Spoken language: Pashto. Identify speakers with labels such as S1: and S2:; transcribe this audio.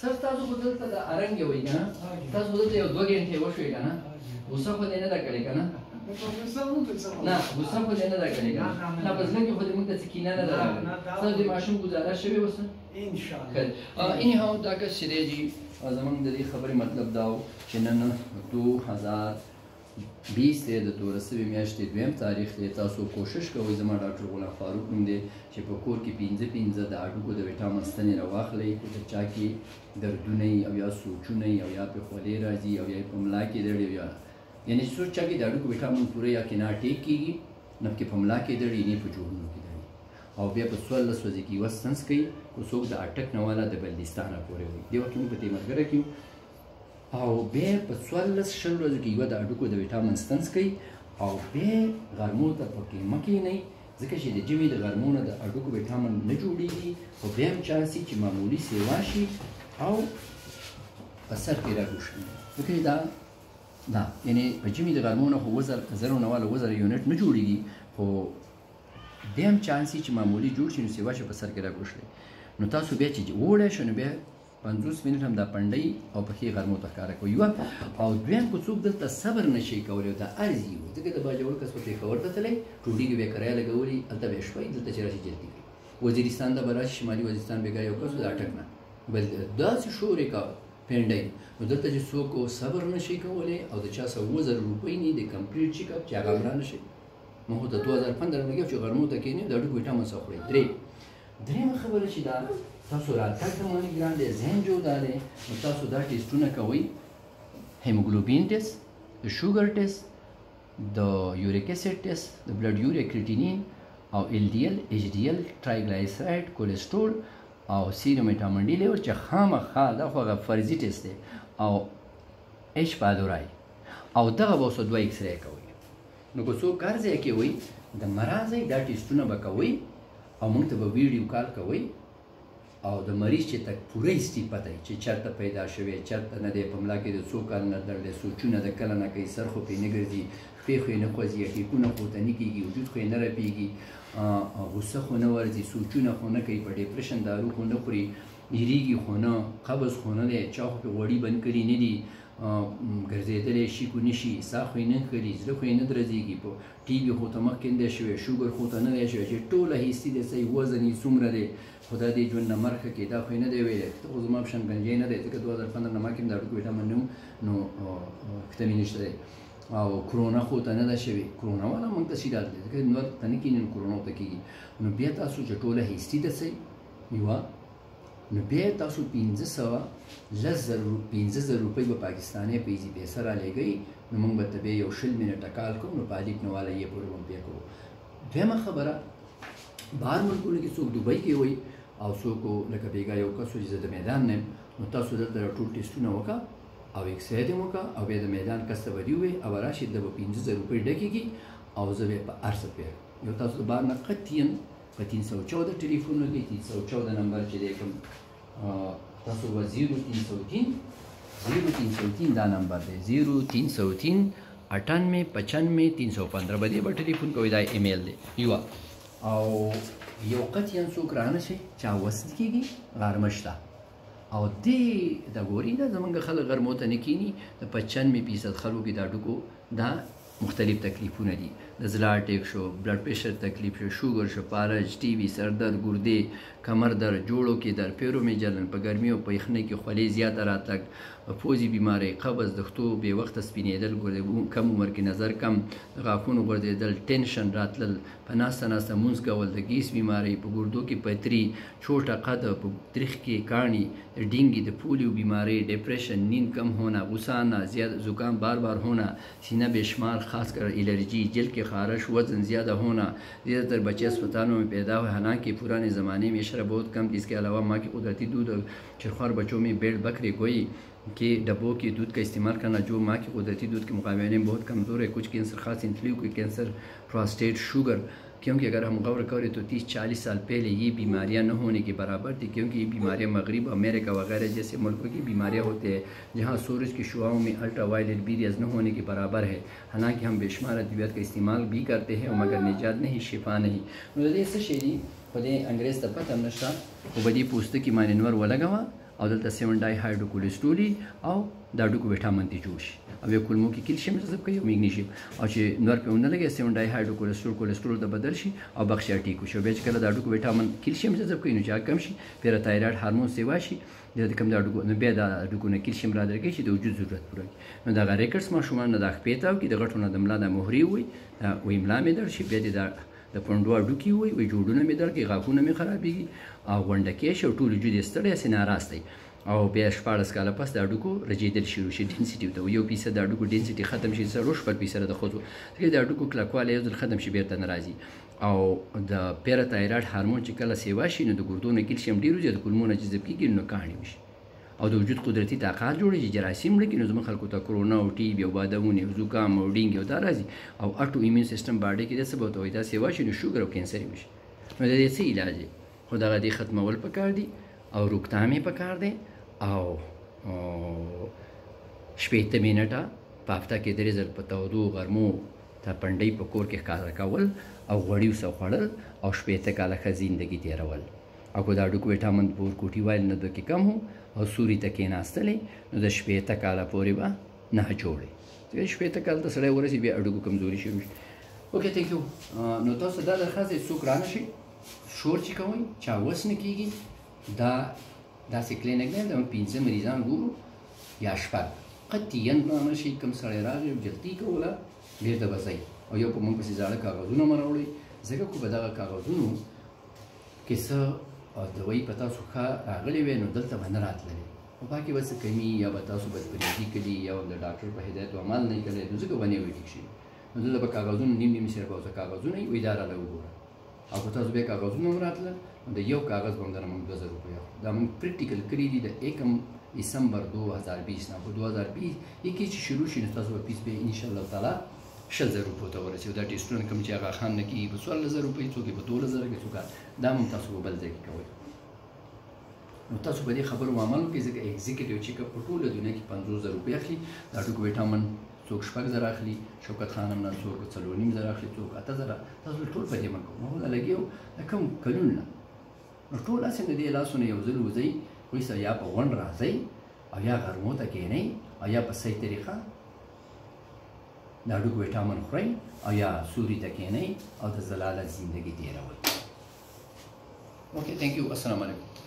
S1: سر تاسو خو دلته د ارنګ وای کنه تاسو دلته یو 2 غنټې وشوي کنه غوسه خو دې نه دا کړې کنه نه غوسه خو دې نه دا کړې کنه نه بس لکه خو دې موږ ته سکینه نه ده تاسو دې ماشوم گزارش شوی وسه ان شاء الله ان هاو دا که سریجی زمونږ د دې خبرې مطلب دا و چې نن 2020 دی د تورسوي میاشتې 2 تاریخ دی تاسو کوشش کوئ زما ډاکټر غلام فاروق نوم دی چې په کور کې 5 د هډوکو د ویټامین ستنې راواخلئ که د چا کې دردونه وي او یا سوچونه وي او یا پې خولې راځي او یا په ملا کې دړي یا یعنې څوک چا کې د هډوکو ویټامین پوره یا کې نه ټیک کېږي نو کې په ملا کې دړي نه په جوړونو کې دړي او بیا په 14 ورځې کې یوه سنس کوي خو څوک د اټک نه والا د بلدستانه پورې وي دې وخت کې موږ په دې ملګری کې او بیا په 14 شل ورځو کې یوه د هډوکو د ویټامین سټنس کوي او بیا غرمو ته پکې مه کښېنئ ځکه چې د ژمي د غرمو نه د هډوکو ویټامین نه جوړېږي خو بیا هم چانس وي چې معمولي سیوا شي او په سر کې راګوشي ځکه چې دا یعنې په ژمي د غرمو نه خو 1000 نه والا 1000 یونټ نه جوړېږي خو بیا هم چانس وي چې معمولي جوړ شي نو سیوا شي په سر کې راګوشلی نو تاسو بیا چې وړی شو نو بیا 50 منټ هم دا پنډۍ او پښې غرمو ته ښکاره کوي یوه او دویم که څوک دلته صبر نه شي کولی او دا ارزي وي ځکه د باجوړ کس په پېښور ته تللی ډوډۍ کې بیا کرایه لګولي هلته بیا شپی دلته چې راشي جلدي کوي وزیرستان ته به راشي شمالي وزیرستان بېګا یو کس د اټک نه بل داسې شور یې کوه پنډۍ نو دلته چې څوک صبر نه شي کولی او د چا څه 2000 روپۍ نه د کمپلیټ چیک اپ چې هغه هم را نه شي ما خو د 2015 لګیا چې غرمو ته کښېني د هډوکو ویټامین څه خورئ درېیمه خبره چې دا تاسو راتګ د مانی ګران دی ذهن جوړ دی نو تاسو دا ټیسټونه کوئ هیموګلوبین ټیسټ د شوګر ټیسټ د یوریک اسید ټیسټ د بلډ یوریا کریټینین او ایل ډي ایل ایچ ډي ایل ټرایګلایسراید کولیسټرول او سیرم ویټامین ډي لیول چې خامخا دا خو هغه فرضي ټیسټ دی او ایچ پادورای او دغه به اوس دوه ایکس رې کوئ نو که څوک هر ځای کې وي د مرض دا ټیسټونه به کوئ او موږ ته به ویډیو کال کوئ او د مریض چې تک پوره هیستي پته وي چې چېرته پیدا شوی چېرته نه دی په ملا کې د څو کال نه درد دی سوچونه د کله نه کوي سر خو پرې نه ګرځي پښې خو یې نه خوځي ټیکونه خو ته نه کېږي وجود خو یې نه رپېږي غصه خو نه ورځي سوچونه خو نه کوي په ډپریشن دارو خو نه خوري هېرېږي خو نه قبض خو نه دی چا خو پې غوړي بند کړي نه دي ګرځېدلی شي کو نه شي ساه خو یې نه کړي زړه خو یې نه درځېږي په ټي وي خو ته مخکې نه دی شوی شوګر خو ته نه دی شوی چې ټوله هیستي دی صحیح وزن یې څومره دی خو دا دې ژوند نه مرګه کې دا خو یې نه دی ویلی ته خو زما په شان ګنجی نه دی ځکه 2015 نه ما کې هم د هډوکو ویټامین نه نو کته مې نشته دی او کرونا خو ته نه ده شوې کرونا والا موږ ته سیدات دی ځکه نور ته نه کېني نو کرونا ورته کېږي نو بیا تاسو چې ټوله هیستي ده صحیح یوه نو بیا تاسو 15,000 روپۍ به پاکستاني په ایزي پیسه رالیږئ نو موږ به ته بیا یو 20 منټه کال کوو نو په الیک نه والا یې پورې به بیا کوو دویمه خبره بهر ملکونو کې څوک دوبۍ کې وي او څوک لکه بېګا یو کس چې زه د میدان نه یم نو تاسو دلته ټول ټیسټونه وکړه او ایکسرې دې وکړه او بیا د میدان کس ته به دې ووایي او راشي د به 15,000 روپۍ ډکېږي او زه بیا په هر څه پوهېږم یو تاسو د بهر نه قطعاً په 314 ټلیفون کې 314 نمبر چې دی کوم تاسو به 0303 دا نمبر دی 0303 98 95 315 به دې به ټلیفون کوئ دا ایمیل دی یوه او یو قطعاً څوک رانه شي چا وس نه کېږي غرمه شته او دې د ګوري دا زمونږ خلک غرمو ته نه کښېني د 95% خلکو کې دا هډوکو دا مختلف تکلیفونه دي د زړه اټیک شو بلډ پریشر تکلیف شو شوګر شو فالج ټي وي سر درد ګردې کمر درد جوړو کې درد پیرو مې جلن په ګرمي او په یخنۍ کې خولې زیاته راتګ پوزي بیماری قبض د خطو بې وخته سپینېدل ګردې کم عمر کې نظر کم د غاښونو غورځېدل ټینشن راتلل په ناسته ناسته مونځ کول د ګیس بیماری په ګردو کې پتري چوټه قد په تریخ کې کاڼي ډینګي د پولیو بیماری ډپریشن نیند کم ہونا غصہ آنا زیادہ زکام بار بار ہونا سینہ بے شمار خاص کر الرجی جلد کے خارش وزن زیادہ ہونا زیادہ تر بچے اسپتالوں میں پیدا ہوئے حالانکہ پرانے زمانے میں شرح بہت کم تھی اس کے علاوہ ماں کی قدرتی دودھ اور چرخوار بچوں میں بیڑ بکرے گوئی کے ڈبوں کے دودھ کا استعمال کرنا جو ماں کی قدرتی دودھ کے مقابلے میں بہت کمزور ہے کچھ کینسر خاص انتلیو کے کینسر پراسٹیٹ شوگر کیونکہ اگر ہم غور کریں تو 30-40 سال پہلے یہ بیماریاں نہ ہونے کے برابر تھی کیونکہ یہ بیماریاں مغرب امریکہ وغیرہ جیسے ملکوں کی بیماریاں ہوتے ہیں جہاں سورج کی شعاؤں میں الٹرا وائلیٹ بیریز نہ ہونے کے برابر ہے حالانکہ ہم بے شمار ادویات کا استعمال بھی کرتے ہیں مگر نجات نہیں شفا نہیں نو دې څه شی دي خو دې انګریز ته پته هم نشته خو به دې پوستکي باندې نور ولګوه او دلته 7 ډای هایډرو کولیسټرول او د هډوکو وټامین ته جوړ شي او یو کولمو کې کیلشیم جذب کوي او میګنیشیم او چې نور په ونه لګي 7 ډای هایډرو کولیسټرول د بدل شي او بخښه ټیک شي به چې کله د هډوکو وټامین کیلشیم جذب کوي نو چې کم شي پیراتایرویډ هورمون سیوا شي د کوم د هډوکو نو بیا د هډوکو نه کیلشیم را درکې چې د وجود ضرورت پوره کوي نو دا ریکټس ماشومان نه د خپېتا او کې د غټونو د ملا د مهري وي وې ملا مې در شي بیا د پوندو هډوکي وي جوړونه مې در کې غاښونه مې خرابېږي او غونډه کې شي او ټول وجود یې ستړی سي ناراض دی او بیا 14 کاله پس د هډوکو رژېدل شروع شي ډینسټي ته 1% د هډوکو ډینسټي ختم شي 0.5% د خوځو ځکه د هډوکو کلکوالی یو ځل ختم شي بیرته نه راځي او د پیراتایرویډ هورمون چې کله سیوا شي نو د ګردو نه کیلشیم ډېر وځي د کولمو نه جذب کېږي نو کاڼي وشي او د وجود قدرتي طاقت جوړېږي جراثیم مړه کړي نو زموږ خلکو ته کرونا او ټي بي او بادامونه او زکام او ډینګ او دا راځي او اټو ایمون سیستم باډي کې د څه بوته وي دا سیوا شي نو شوګر او کینسر وشي نو د دې څه علاج دی خو دغه دې ختمول پکار دي او روکتام یې پکار دی او شپېته منټه په هفته کې 3 ځل په تودو غرمو ته پنډۍ په کور کې ښکاره کول او غوړي وسه خوړل او شپېته کاله ښه زندګي تېرول او که د هډوکو وټامین پور کوټي وایل نه دوکې کم و او سوري ته کېناستلې نو د شپېته کاله پورې به نه جوړې ځکه شپېته کاله ته سړی ورسي بیا هډوکو کمزوري شروع شي اوکې تھینک یو نو تاسو دا درخواست دی څوک رانه شي شور چې کوئ چا وس نه کېږي دا داسې کلینیک دی د 15 مریضان ګورو یا شپږ قطعا رانه شي کوم سړی راغی جلدي کوله بېرته به ځئ او یو په موږ پسې زاړه کاغذونه مه راوړئ ځکه خو په دغه کاغذونو کې څه دوایي په تاسو ښه راغلې وې نو دلته به نه راتللې خو پاکې به څه کمي یا به تاسو بدپرېزي کړي یا د ډاکټر په هدایت عمل نه یې کړی نو ځکه به نه وي ټیک شي نو دلته به کاغذونه نیم صرف او کاغذونه وي دا راله وګوره او که تاسو بیا کاغذونه هم راتله نو د یو کاغذ به هم دره موږ 2000 روپۍ اخلو دا موږ پریکټیکل کړي دي د 1 دسمبر 2020 نه په 2020 کې چې شروع شي نو تاسو به فیس به انشاءالله تعالی 6000 روپۍ ته ورسېږي دا ټیسټونه کوم چې هغه خان نه کېږي په 14000 روپۍ څوک یې په 2000 کې څوک دا هم تاسو به بل ځای کې کوئ نو تاسو په دې خبرو عمل وکړئ ځکه ایگزیکټیو چیک اپ په ټوله دنیا کې 50000 روپۍ اخلي د هډوکو وټامین څوک 6000 اخلي شوکت خانم نه څوک 4.5 اخلي څوک 8000 تاسو ټول په دې من کوم نو لګیو د کوم قانون نه نو ټول اسنه دې لاسونه یو ځل وځي وایي یا په غون راځي او یا غرمو ته کېنئ او یا په صحیح طریقه د هډوکو وټامین خورئ او یا سوري ته کېنئ او د زلاله زندګي تېروئ اوکې تھینک یو السلام علیکم